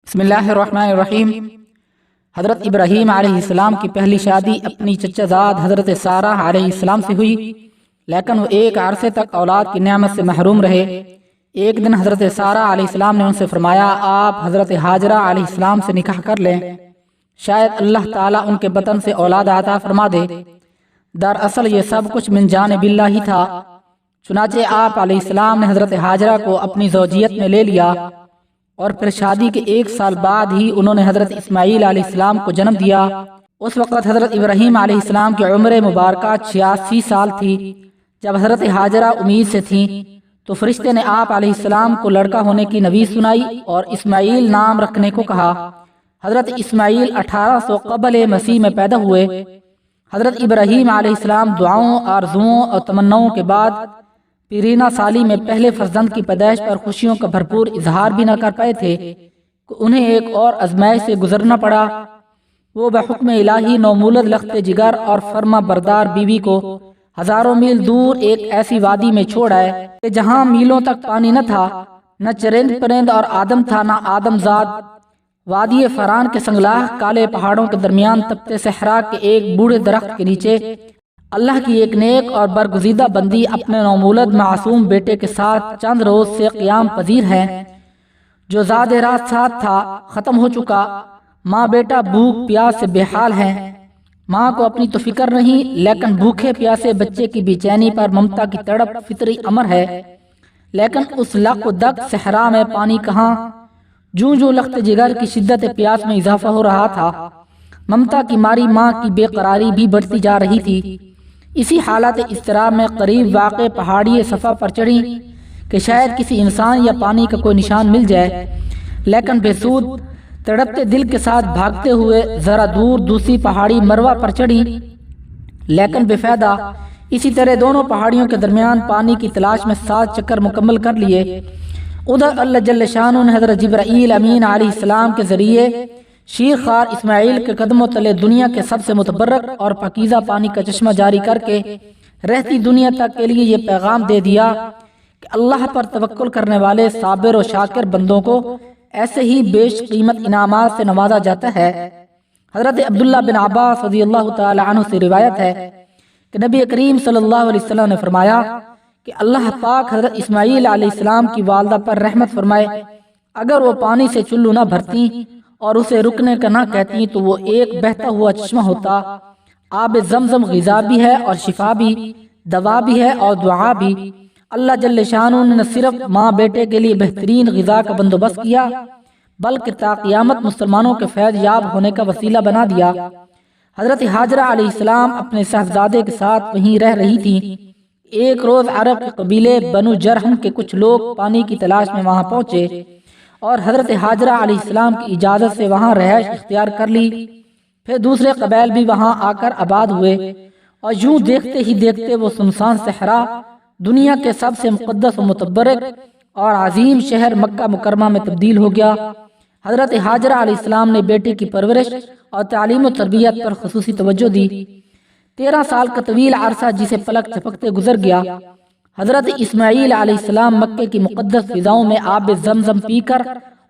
بسم اللہ الرحمن الرحیم۔ حضرت ابراہیم علیہ السلام کی پہلی شادی اپنی چچا زاد حضرت سارہ علیہ السلام سے ہوئی، لیکن وہ ایک عرصے تک اولاد کی نعمت سے محروم رہے۔ ایک دن حضرت سارہ علیہ السلام نے ان سے فرمایا، آپ حضرت ہاجرہ علیہ السلام سے نکاح کر لیں، شاید اللہ تعالیٰ ان کے بطن سے اولاد عطا فرما دے۔ دراصل یہ سب کچھ من جانب اللہ ہی تھا۔ چنانچہ آپ علیہ السلام نے حضرت ہاجرہ کو اپنی زوجیت میں لے لیا، اور پھر شادی کے 1 سال بعد ہی انہوں نے حضرت اسماعیل علیہ السلام کو جنم دیا۔ اس وقت حضرت ابراہیم علیہ السلام کی عمر مبارکہ 86 سال تھی۔ جب حضرت ہاجرہ امید سے تھیں تو فرشتے نے آپ علیہ السلام کو لڑکا ہونے کی نوید سنائی اور اسماعیل نام رکھنے کو کہا۔ حضرت اسماعیل 1800 قبل مسیح میں پیدا ہوئے۔ حضرت ابراہیم علیہ السلام دعاؤں، آرزوؤں اور تمناؤں کے بعد پیرینہ سالی میں پہلے فرزند کی پیدائش پر خوشیوں کا بھرپور اظہار بھی نہ کر پائے تھے کہ انہیں ایک اور آزمائش سے گزرنا پڑا۔ وہ بحکم الہی نومولد لخت جگر اور فرما بردار بیوی کو ہزاروں میل دور ایک ایسی وادی میں چھوڑ آئے کہ جہاں میلوں تک پانی نہ تھا، نہ چرند پرند اور آدم تھا، نہ آدم زاد۔ وادی فران کے سنگلاخ کالے پہاڑوں کے درمیان تپتے صحرا کے ایک بوڑھے درخت کے نیچے اللہ کی ایک نیک اور برگزیدہ بندی اپنے نومولد معصوم بیٹے کے ساتھ چند روز سے قیام پذیر ہے۔ جو زاد رات ساتھ تھا ختم ہو چکا۔ ماں بیٹا بھوک پیاس سے بے حال ہیں۔ ماں کو اپنی تو فکر نہیں، لیکن بھوکے پیاسے بچے کی بے چینی پر ممتا کی تڑپ فطری امر ہے۔ لیکن اس لق و دق صحرا میں پانی کہاں؟ جوں جوں لخت جگر کی شدت پیاس میں اضافہ ہو رہا تھا، ممتا کی ماری ماں کی بے قراری بھی بڑھتی جا رہی تھی۔ اسی حالت اضطراب میں قریب واقع پہاڑی صفا پر چڑھی کہ شاید کسی انسان یا پانی کا کوئی نشان مل جائے، لیکن بے سود تڑپتے دل کے ساتھ بھاگتے ہوئے ذرا دور دوسری پہاڑی مروہ پر چڑھی، لیکن بے فائدہ۔ اسی طرح دونوں پہاڑیوں کے درمیان پانی کی تلاش میں 7 چکر مکمل کر لیے۔ ادھر اللہ جل شانہ نے حضرت جبرائیل امین علیہ السلام کے ذریعے شیر خوار اسماعیل کے قدموں تلے دنیا کے سب سے متبرک اور پاکیزہ پانی کا چشمہ جاری کر کے رہتی دنیا تک کے لیے یہ پیغام دے دیا کہ اللہ پر توکل کرنے والے صابر و شاکر بندوں کو ایسے ہی بیش قیمت انعامات سے نوازا جاتا ہے۔ حضرت عبداللہ بن عباس رضی اللہ تعالی عنہ سے روایت ہے کہ نبی کریم صلی اللہ علیہ وسلم نے فرمایا کہ اللہ پاک حضرت اسماعیل علیہ السلام کی والدہ پر رحمت فرمائے، اگر وہ پانی سے چلو نہ بھرتی اور اسے رکنے کا نہ کہتی تو وہ ایک بہتا ہوا چشمہ ہوتا۔ آب زمزم غذا بھی ہے اور شفا بھی، دوا بھی ہے اور دعا بھی۔ اللہ جل شانہ نے نہ صرف ماں بیٹے کے لیے بہترین غذا کا بندوبست کیا، بلکہ تا قیامت مسلمانوں کے فیض یاب ہونے کا وسیلہ بنا دیا۔ حضرت ہاجرہ علیہ السلام اپنے صاحبزادے کے ساتھ وہیں رہ رہی تھی۔ ایک روز عرب کے قبیلے بنو جرہم کے کچھ لوگ پانی کی تلاش میں وہاں پہنچے اور حضرت ہاجرہ علیہ السلام کی اجازت سے وہاں رہائش اختیار کر لی۔ پھر دوسرے قبائل بھی وہاں آ کر آباد ہوئے اور یوں دیکھتے ہی دیکھتے وہ سنسان صحرا دنیا کے سب سے مقدس و متبرک اور عظیم شہر مکہ مکرمہ میں تبدیل ہو گیا۔ حضرت ہاجرہ علیہ السلام نے بیٹے کی پرورش اور تعلیم و تربیت پر خصوصی توجہ دی۔ 13 سال کا طویل عرصہ جسے پلک جھپکتے گزر گیا۔ حضرت اسماعیل علیہ السلام مکے کی مقدس فضاؤں میں آب زمزم پی کر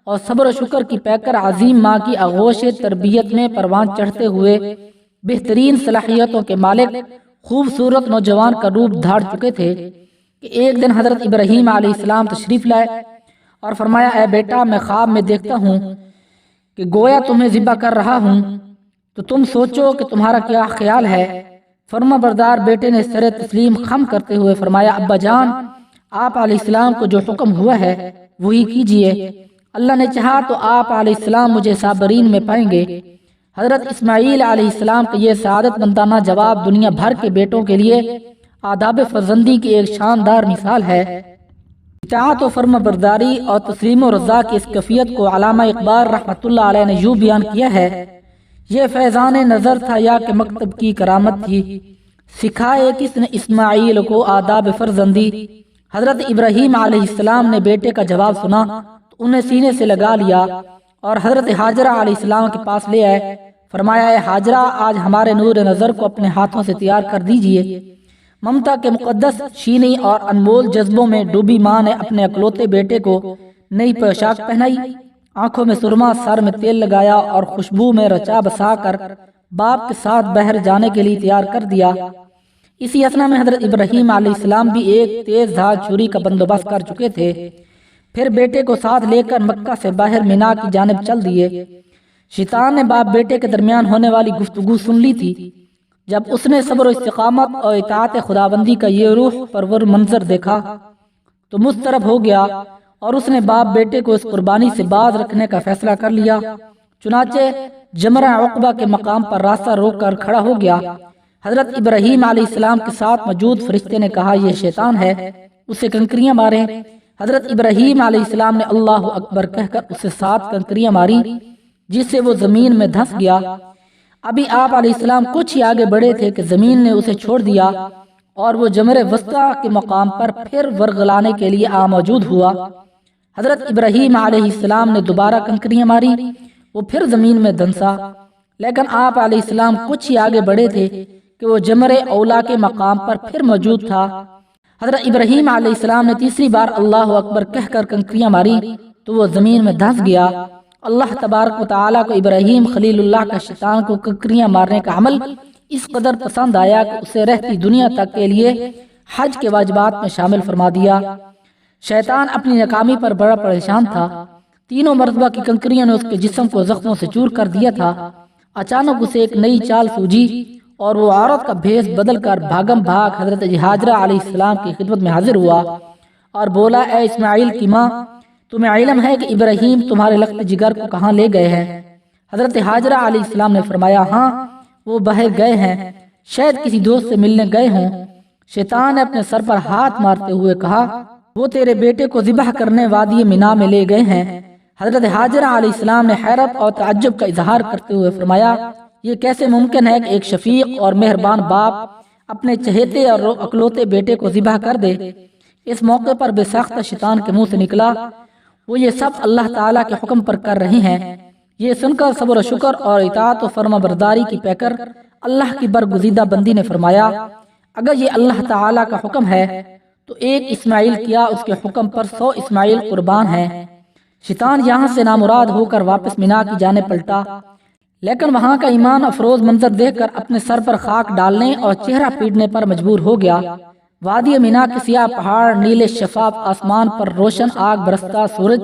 اور صبر و شکر کی پے کر عظیم ماں کی آغوش تربیت میں پروان چڑھتے ہوئے بہترین صلاحیتوں کے مالک خوبصورت نوجوان کا روپ دھاڑ چکے تھے کہ ایک دن حضرت ابراہیم علیہ السلام تشریف لائے اور فرمایا، اے بیٹا، میں خواب میں دیکھتا ہوں کہ گویا تمہیں ذبح کر رہا ہوں، تو تم سوچو کہ تمہارا کیا خیال ہے۔ فرما بردار بیٹے نے سر تسلیم خم کرتے ہوئے فرمایا، ابا جان، آپ علیہ السلام کو جو حکم ہوا ہے وہی کیجئے، اللہ نے چاہا تو آپ علیہ السلام مجھے صابرین میں پائیں گے۔ حضرت اسماعیل علیہ السلام کا یہ سعادت مندانہ جواب دنیا بھر کے بیٹوں کے لیے آداب فرزندی کی ایک شاندار مثال ہے۔ اطاعت و فرما برداری اور تسلیم و رضا کی اس کیفیت کو علامہ اقبال رحمۃ اللہ علیہ نے یوں بیان کیا ہے، یہ فیضان نظر تھا یا کہ مکتب کی کرامت تھی، سکھائے کس نے اسماعیل کو آداب فرزندی۔ حضرت ابراہیم علیہ السلام نے بیٹے کا جواب سنا تو انہیں سینے سے لگا لیا اور حضرت ہاجرہ علیہ السلام کے پاس لے آئے۔ فرمایا، اے ہاجرہ، آج ہمارے نور نظر کو اپنے ہاتھوں سے تیار کر دیجئے۔ ممتا کے مقدس شینی اور انمول جذبوں میں ڈوبی ماں نے اپنے اکلوتے بیٹے کو نئی پوشاک پہنائی آنکھوں میں سرما، سر میں تیل لگایا اور خوشبو میں رچا بسا کر باپ کے ساتھ بحر جانے کے لیے تیار کر دیا۔ اسی اثنا میں حضرت ابراہیم علیہ السلام بھی ایک تیز دھار چھری کا بندوبست کر چکے تھے۔ پھر بیٹے کو ساتھ لے کر مکہ سے باہر مینا کی جانب چل دیے۔ شیطان نے باپ بیٹے کے درمیان ہونے والی گفتگو سن لی تھی۔ جب اس نے صبر و استقامت اور اطاعت خداوندی کا یہ روح پرور منظر دیکھا تو مضطرب ہو گیا اور اس نے باپ بیٹے کو اس قربانی سے باز رکھنے کا فیصلہ کر لیا۔ چنانچہ جمرہ عقبہ کے مقام پر راستہ روک کر کھڑا ہو گیا۔ حضرت ابراہیم علیہ السلام کے ساتھ موجود فرشتے نے کہا یہ شیطان ہے، اسے کنکریاں ماریں۔ حضرت ابراہیم علیہ السلام نے اللہ اکبر کہہ کر اسے 7 کنکریاں ماری جس سے وہ زمین میں دھنس گیا۔ ابھی آپ علیہ السلام کچھ ہی آگے بڑھے تھے کہ زمین نے اسے چھوڑ دیا اور وہ جمرہ وسطیٰ کے مقام پر پھر ورغلانے کے لیے موجود ہوا۔ حضرت ابراہیم علیہ السلام نے دوبارہ کنکریاں ماری، وہ پھر زمین میں دھنسا، لیکن آپ علیہ السلام کچھ ہی آگے بڑھے تھے کہ وہ جمرہ اولا کے مقام پر پھر موجود تھا۔ حضرت ابراہیم علیہ السلام نے تیسری بار اللہ اکبر کہہ کر کنکریاں ماری تو وہ زمین میں دھنس گیا۔ اللہ تبارک و تعالیٰ کو ابراہیم خلیل اللہ کا شیطان کو کنکریاں مارنے کا عمل اس قدر پسند آیا کہ اسے رہتی دنیا تک کے لیے حج کے واجبات میں شامل فرما دیا۔ شیطان اپنی ناکامی پر بڑا پریشان تھا۔ تینوں مرتبہ کی کنکریوں نے اس کے جسم کو زخموں سے چور کر دیا تھا۔ اچانک اسے ایک نئی چال سوجی اور وہ عورت کا بھیس بدل کر بھاگم بھاگ حضرت ہاجرہ علیہ السلام کی خدمت میں حاضر ہوا اور بولا اے اسماعیل کی ماں، تمہیں علم ہے کہ ابراہیم تمہارے لخت جگر کو کہاں لے گئے ہیں؟ حضرت ہاجرہ علیہ السلام نے فرمایا ہاں وہ باہر گئے ہیں، شاید کسی دوست سے ملنے گئے ہوں۔ شیطان نے اپنے سر پر ہاتھ مارتے ہوئے کہا وہ تیرے بیٹے کو ذبح کرنے وادی مینا میں لے گئے ہیں۔ حضرت ہاجرہ علیہ السلام نے حیرت اور تعجب کا اظہار کرتے ہوئے فرمایا یہ کیسے ممکن ہے کہ ایک شفیق اور مہربان باپ اپنے چہیتے اور اکلوتے بیٹے کو ذبح کر دے؟ اس موقع پر بے ساختہ شیطان کے منہ سے نکلا وہ یہ سب اللہ تعالیٰ کے حکم پر کر رہے ہیں۔ یہ سن کر صبر و شکر اور اطاعت و فرما برداری کی پیکر اللہ کی برگزیدہ بندی نے فرمایا اگر یہ اللہ تعالیٰ کا حکم ہے تو ایک اسماعیل کیا اس کے حکم پر 100 اسماعیل قربان ہیں۔ شیطان یہاں سے نامراد ہو کر واپس مینا کی جانب پلٹا، لیکن وہاں کا ایمان افروز منظر دیکھ کر اپنے سر پر خاک ڈالنے اور چہرہ پیٹنے پر مجبور ہو گیا۔ وادی مینا کے سیاہ پہاڑ، نیلے شفاف آسمان پر روشن آگ برستا سورج،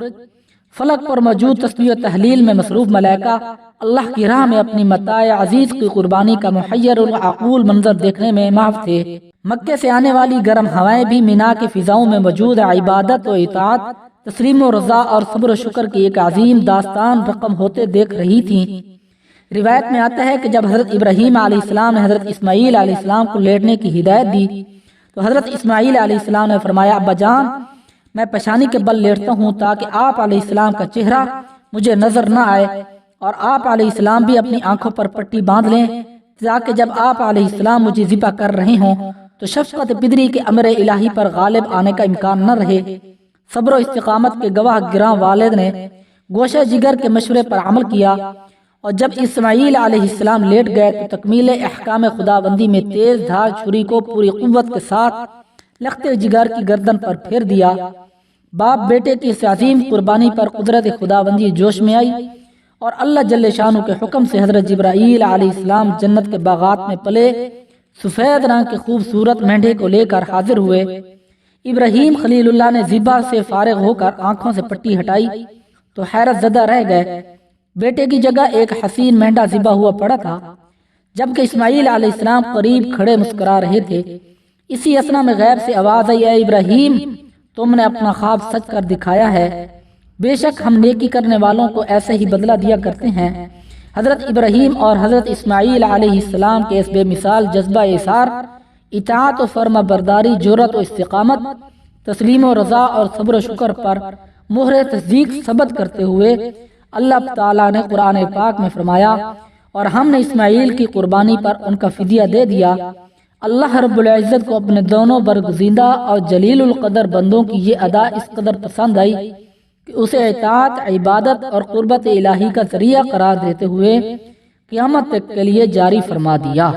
فلک پر موجود تسبیح و تحلیل میں مصروف ملائکہ اللہ کی راہ میں اپنی متاع عزیز کی قربانی کا محیر العقول منظر دیکھنے میں محو تھے۔ مکے سے آنے والی گرم ہوائیں بھی مینا کی فضاؤں میں موجود عبادت و اطاعت، تسلیم و رضا اور صبر و شکر کی ایک عظیم داستان رقم ہوتے دیکھ رہی تھیں۔ روایت میں آتا ہے کہ جب حضرت ابراہیم علیہ السلام نے حضرت اسماعیل علیہ السلام کو لیٹنے کی ہدایت دی تو حضرت اسماعیل علیہ السلام نے فرمایا ابا جان میں پیشانی کے بل لیٹتا ہوں تاکہ آپ علیہ السلام کا چہرہ مجھے نظر نہ آئے، اور آپ علیہ السلام بھی اپنی آنکھوں پر پٹی باندھ لیں تاکہ جب آپ علیہ السلام مجھے ذبح کر رہے ہوں تو شفقت پدری کے امر الہی پر غالب آنے کا امکان نہ رہے۔ صبر و استقامت کے گواہ گراں والد نے گوشہ جگر کے مشورے پر عمل کیا، اور جب اسماعیل علیہ السلام لیٹ گئے تو تکمیل احکام خداوندی میں تیز دھار چھری کو پوری قوت کے ساتھ لخت جگر کی گردن پر پھیر دیا۔ باپ بیٹے کی اس عظیم قربانی پر قدرت خداوندی جوش میں آئی اور اللہ جل شانہ کے حکم سے حضرت جبرائیل علیہ السلام جنت کے باغات میں پلے سفید رنگ کے خوبصورت مینڈھے کو لے کر حاضر ہوئے۔ ابراہیم خلیل اللہ نے ذبح سے فارغ ہو کر آنکھوں سے پٹی ہٹائی تو حیرت زدہ رہ گئے۔ بیٹے کی جگہ ایک حسین مینڈھا ذبح ہوا پڑا تھا، جبکہ اسماعیل علیہ السلام قریب کھڑے مسکرا رہے تھے۔ اسی اثنا میں غیب سے آواز آئی اے ابراہیم تم نے اپنا خواب سچ کر دکھایا ہے، بے شک ہم نیکی کرنے والوں کو ایسے ہی بدلہ دیا کرتے ہیں۔ حضرت ابراہیم اور حضرت اسماعیل علیہ السلام کے اس بے مثال جذبہ ایثار، اطاعت و فرما برداری، جرأت و استقامت، تسلیم و رضا اور صبر و شکر پر مہر تصدیق ثبت کرتے ہوئے اللہ تعالیٰ نے قرآن پاک میں فرمایا اور ہم نے اسماعیل کی قربانی پر ان کا فدیہ دے دیا۔ اللہ رب العزت کو اپنے دونوں برگزیدہ اور جلیل القدر بندوں کی یہ ادا اس قدر پسند آئی کہ اسے اطاعت، عبادت اور قربت الہی کا ذریعہ قرار دیتے ہوئے قیامت تک کے لیے جاری فرما دیا۔